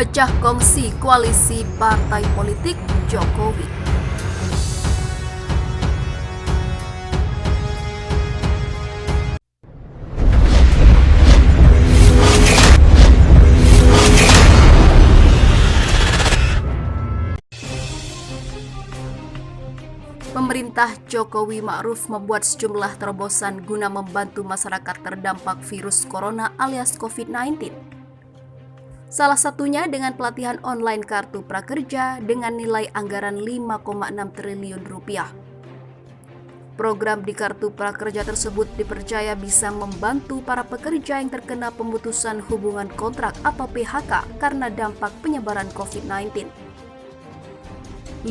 Pecah kongsi koalisi partai politik Jokowi. Pemerintah Jokowi Ma'ruf membuat sejumlah terobosan guna membantu masyarakat terdampak virus corona alias COVID-19. Salah satunya dengan pelatihan online kartu prakerja dengan nilai anggaran 5,6 triliun rupiah. Program di kartu prakerja tersebut dipercaya bisa membantu para pekerja yang terkena pemutusan hubungan kontrak atau PHK karena dampak penyebaran COVID-19. 5,6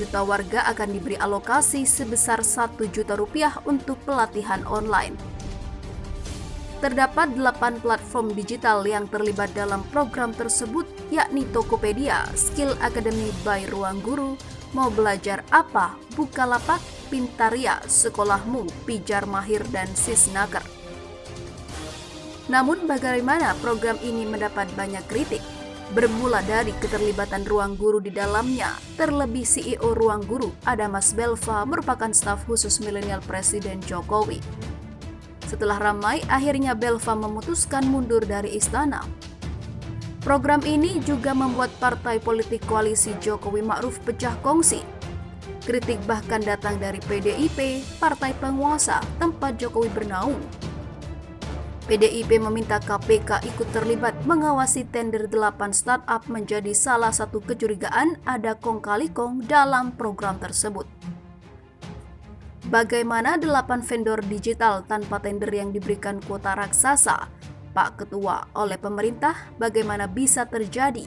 juta warga akan diberi alokasi sebesar 1 juta rupiah untuk pelatihan online. Terdapat 8 platform digital yang terlibat dalam program tersebut, yakni Tokopedia, Skill Academy by Ruang Guru, Mau Belajar Apa, Bukalapak, Pintaria, Sekolahmu, Pijar Mahir, dan Sisnaker. Namun bagaimana program ini mendapat banyak kritik? Bermula dari keterlibatan Ruang Guru di dalamnya, terlebih CEO Ruang Guru, Adamas Belva, merupakan staf khusus milenial Presiden Jokowi. Setelah ramai, akhirnya Belva memutuskan mundur dari istana. Program ini juga membuat partai politik koalisi Jokowi Ma'ruf pecah kongsi. Kritik bahkan datang dari PDIP, partai penguasa tempat Jokowi bernaung. PDIP meminta KPK ikut terlibat mengawasi tender 8 startup menjadi salah satu kecurigaan ada kong kali kong dalam program tersebut. Bagaimana 8 vendor digital tanpa tender yang diberikan kuota raksasa? Pak Ketua, oleh pemerintah, bagaimana bisa terjadi?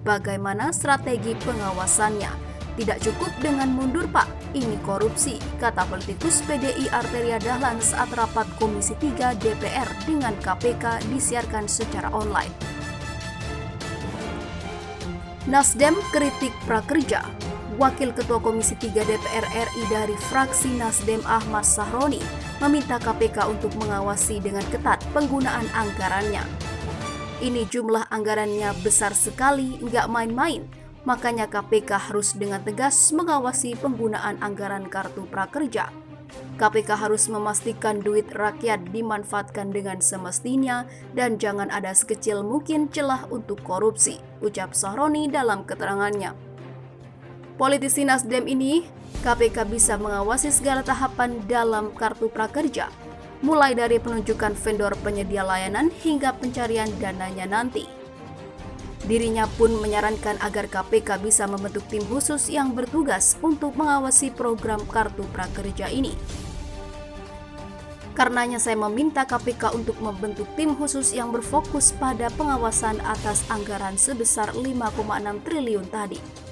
Bagaimana strategi pengawasannya? Tidak cukup dengan mundur, Pak, ini korupsi, kata politikus PDI Arteria Dahlan saat rapat Komisi 3 DPR dengan KPK disiarkan secara online. Nasdem kritik prakerja. Wakil Ketua Komisi 3 DPR RI dari fraksi Nasdem Ahmad Sahroni meminta KPK untuk mengawasi dengan ketat penggunaan anggarannya. Ini jumlah anggarannya besar sekali, nggak main-main. Makanya KPK harus dengan tegas mengawasi penggunaan anggaran kartu prakerja. KPK harus memastikan duit rakyat dimanfaatkan dengan semestinya dan jangan ada sekecil mungkin celah untuk korupsi, ucap Sahroni dalam keterangannya. Politisi Nasdem ini, KPK bisa mengawasi segala tahapan dalam kartu prakerja, mulai dari penunjukan vendor penyedia layanan hingga pencarian dananya nanti. Dirinya pun menyarankan agar KPK bisa membentuk tim khusus yang bertugas untuk mengawasi program kartu prakerja ini. Karenanya saya meminta KPK untuk membentuk tim khusus yang berfokus pada pengawasan atas anggaran sebesar 5,6 triliun tadi.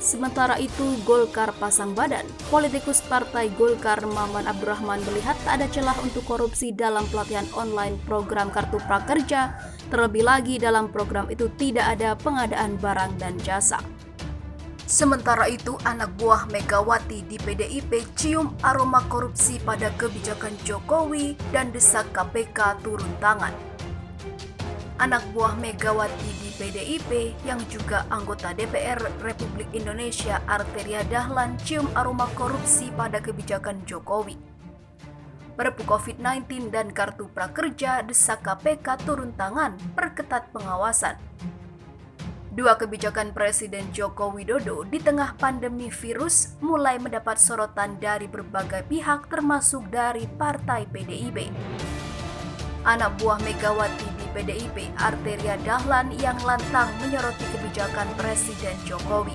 Sementara itu, Golkar pasang badan. Politikus Partai Golkar Maman Abdurrahman melihat tak ada celah untuk korupsi dalam pelatihan online program Kartu Prakerja. Terlebih lagi dalam program itu tidak ada pengadaan barang dan jasa. Sementara itu, anak buah Megawati di PDIP cium aroma korupsi pada kebijakan Jokowi dan desak KPK turun tangan. Anak buah Megawati di PDIP yang juga anggota DPR Republik Indonesia Arteria Dahlan cium aroma korupsi pada kebijakan Jokowi. Perpu COVID-19 dan Kartu Prakerja desak KPK turun tangan, perketat pengawasan. Dua kebijakan Presiden Joko Widodo di tengah pandemi virus mulai mendapat sorotan dari berbagai pihak termasuk dari Partai PDIP. Anak buah Megawati di PDIP, Arteria Dahlan yang lantang menyoroti kebijakan Presiden Jokowi.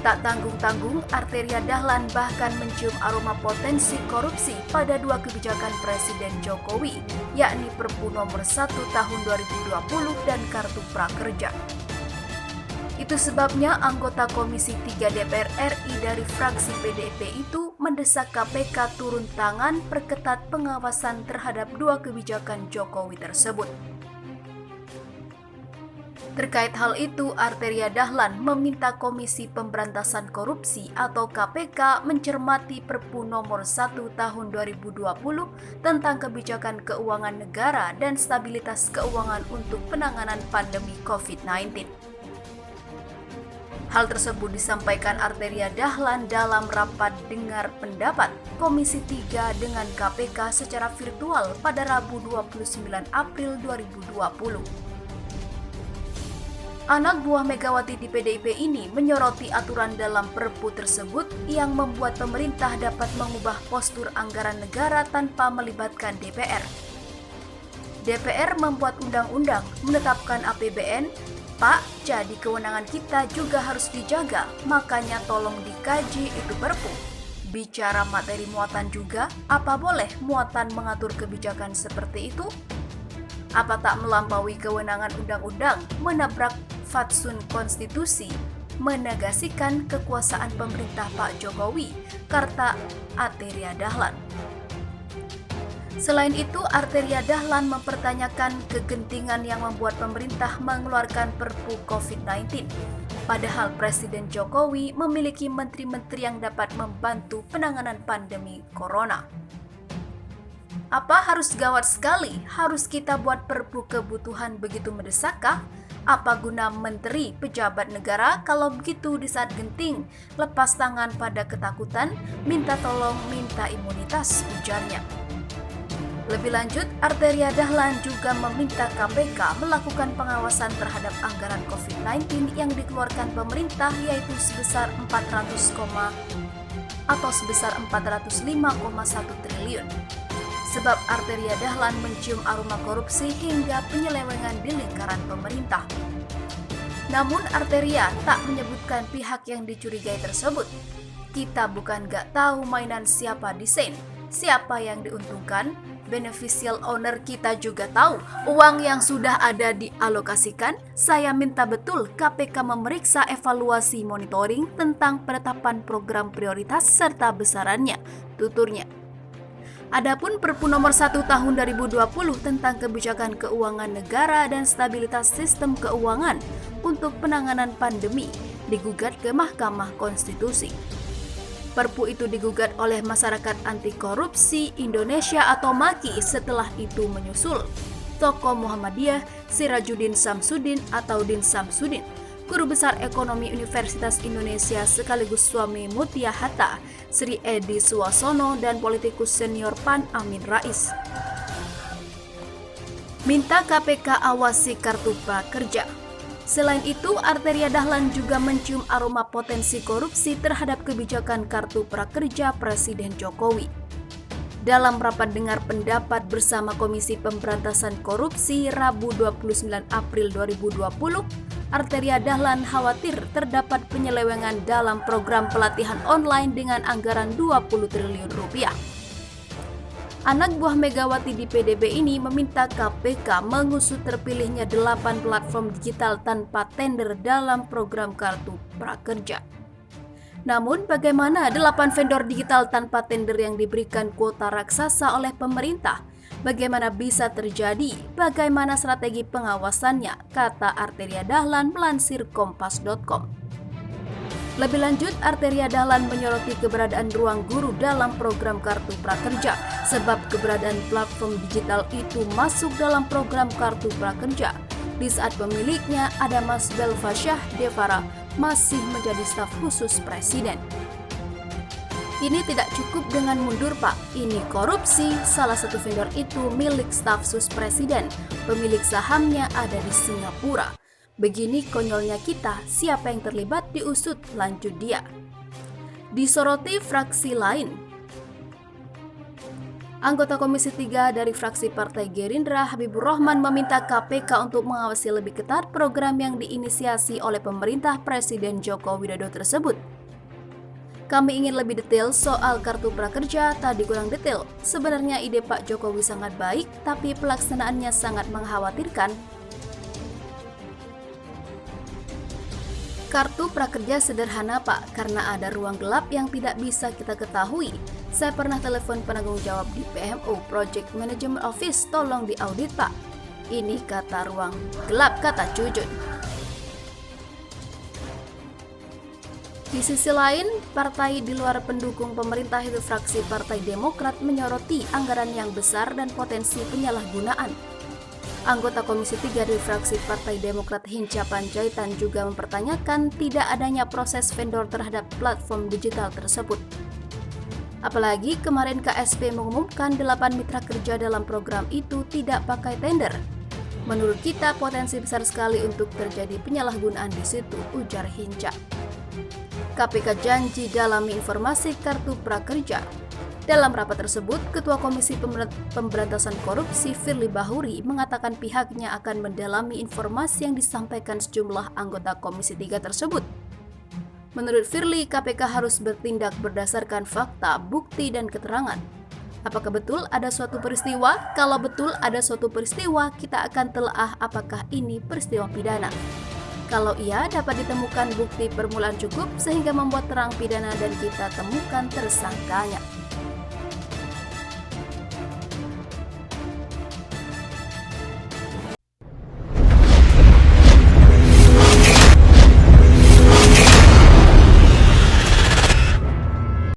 Tak tanggung-tanggung, Arteria Dahlan bahkan mencium aroma potensi korupsi pada dua kebijakan Presiden Jokowi, yakni Perpu nomor 1 tahun 2020 dan Kartu Prakerja. Itu sebabnya anggota Komisi 3 DPR RI dari fraksi PDIP itu mendesak KPK turun tangan perketat pengawasan terhadap dua kebijakan Jokowi tersebut. Terkait hal itu, Arteria Dahlan meminta Komisi Pemberantasan Korupsi atau KPK mencermati Perpu nomor 1 tahun 2020 tentang kebijakan keuangan negara dan stabilitas keuangan untuk penanganan pandemi COVID-19. Hal tersebut disampaikan Arteria Dahlan dalam rapat dengar pendapat Komisi 3 dengan KPK secara virtual pada Rabu 29 April 2020. Anak buah Megawati di PDIP ini menyoroti aturan dalam Perpu tersebut yang membuat pemerintah dapat mengubah postur anggaran negara tanpa melibatkan DPR. DPR membuat undang-undang menetapkan APBN, Pak, jadi kewenangan kita juga harus dijaga, makanya tolong dikaji itu Perpu. Bicara materi muatan juga, apa boleh muatan mengatur kebijakan seperti itu? Apa tak melampaui kewenangan undang-undang, menabrak fatsun konstitusi, menegasikan kekuasaan pemerintah Pak Jokowi, kata Arteria Dahlan. Selain itu, Arteria Dahlan mempertanyakan kegentingan yang membuat pemerintah mengeluarkan Perpu COVID-19. Padahal Presiden Jokowi memiliki menteri-menteri yang dapat membantu penanganan pandemi corona. Apa harus gawat sekali? Harus kita buat Perpu kebutuhan begitu mendesakkah? Apa guna menteri pejabat negara kalau begitu di saat genting, lepas tangan pada ketakutan, minta tolong, minta imunitas, ujarnya. Lebih lanjut, Arteria Dahlan juga meminta KPK melakukan pengawasan terhadap anggaran COVID-19 yang dikeluarkan pemerintah yaitu sebesar 405,1 triliun. Sebab Arteria Dahlan mencium aroma korupsi hingga penyelewengan di lingkaran pemerintah. Namun Arteria tak menyebutkan pihak yang dicurigai tersebut. Kita bukan gak tahu mainan siapa desain, siapa yang diuntungkan, beneficial owner kita juga tahu. Uang yang sudah ada dialokasikan, saya minta betul KPK memeriksa evaluasi monitoring tentang penetapan program prioritas serta besarannya, tuturnya. Adapun Perpu nomor 1 tahun 2020 tentang kebijakan keuangan negara dan stabilitas sistem keuangan untuk penanganan pandemi digugat ke Mahkamah Konstitusi. Perpu itu digugat oleh Masyarakat Anti Korupsi Indonesia atau MAKI. Setelah itu menyusul tokoh Muhammadiyah Sirajuddin Samsudin atau Din Samsudin, Guru Besar Ekonomi Universitas Indonesia sekaligus suami Mutia Hatta, Sri Edi Suwasono, dan politikus senior PAN Amin Rais. Minta KPK awasi kartu prakerja. Selain itu, Arteria Dahlan juga mencium aroma potensi korupsi terhadap kebijakan kartu prakerja Presiden Jokowi. Dalam rapat dengar pendapat bersama Komisi Pemberantasan Korupsi Rabu 29 April 2020, Arteria Dahlan khawatir terdapat penyelewengan dalam program pelatihan online dengan anggaran 20 triliun rupiah. Anak buah Megawati di PDB ini meminta KPK mengusut terpilihnya 8 platform digital tanpa tender dalam program kartu prakerja. Namun bagaimana 8 vendor digital tanpa tender yang diberikan kuota raksasa oleh pemerintah? Bagaimana bisa terjadi? Bagaimana strategi pengawasannya? Kata Arteria Dahlan melansir kompas.com. Lebih lanjut, Arteria Dahlan menyoroti keberadaan ruang guru dalam program kartu prakerja, sebab keberadaan platform digital itu masuk dalam program kartu prakerja. Di saat pemiliknya ada Mas Belfasyah Devara masih menjadi staf khusus Presiden. Ini tidak cukup dengan mundur, Pak. Ini korupsi. Salah satu vendor itu milik staf sus Presiden. Pemilik sahamnya ada di Singapura. Begini konyolnya kita, siapa yang terlibat diusut, lanjut dia. Disoroti fraksi lain. Anggota Komisi 3 dari fraksi Partai Gerindra, Habibur Rahman, meminta KPK untuk mengawasi lebih ketat program yang diinisiasi oleh pemerintah Presiden Joko Widodo tersebut. Kami ingin lebih detail soal kartu prakerja, tadi kurang detail. Sebenarnya ide Pak Jokowi sangat baik, tapi pelaksanaannya sangat mengkhawatirkan. Kartu prakerja sederhana, Pak, karena ada ruang gelap yang tidak bisa kita ketahui. Saya pernah telepon penanggung jawab di PMO, Project Management Office, tolong diaudit, Pak. Ini kata ruang gelap, kata Jujun. Di sisi lain, partai di luar pendukung pemerintah itu fraksi Partai Demokrat menyoroti anggaran yang besar dan potensi penyalahgunaan. Anggota Komisi 3 dari fraksi Partai Demokrat Hinca Panjaitan juga mempertanyakan tidak adanya proses vendor terhadap platform digital tersebut. Apalagi kemarin KSP mengumumkan 8 mitra kerja dalam program itu tidak pakai tender. Menurut kita potensi besar sekali untuk terjadi penyalahgunaan di situ, ujar Hinca. KPK janji dalami informasi kartu prakerja. Dalam rapat tersebut, Ketua Komisi Pemberantasan Korupsi Firly Bahuri mengatakan pihaknya akan mendalami informasi yang disampaikan sejumlah anggota Komisi 3 tersebut. Menurut Firly, KPK harus bertindak berdasarkan fakta, bukti, dan keterangan. Apakah betul ada suatu peristiwa? Kalau betul ada suatu peristiwa, kita akan telaah apakah ini peristiwa pidana. Kalau iya, dapat ditemukan bukti permulaan cukup sehingga membuat terang pidana dan kita temukan tersangkanya.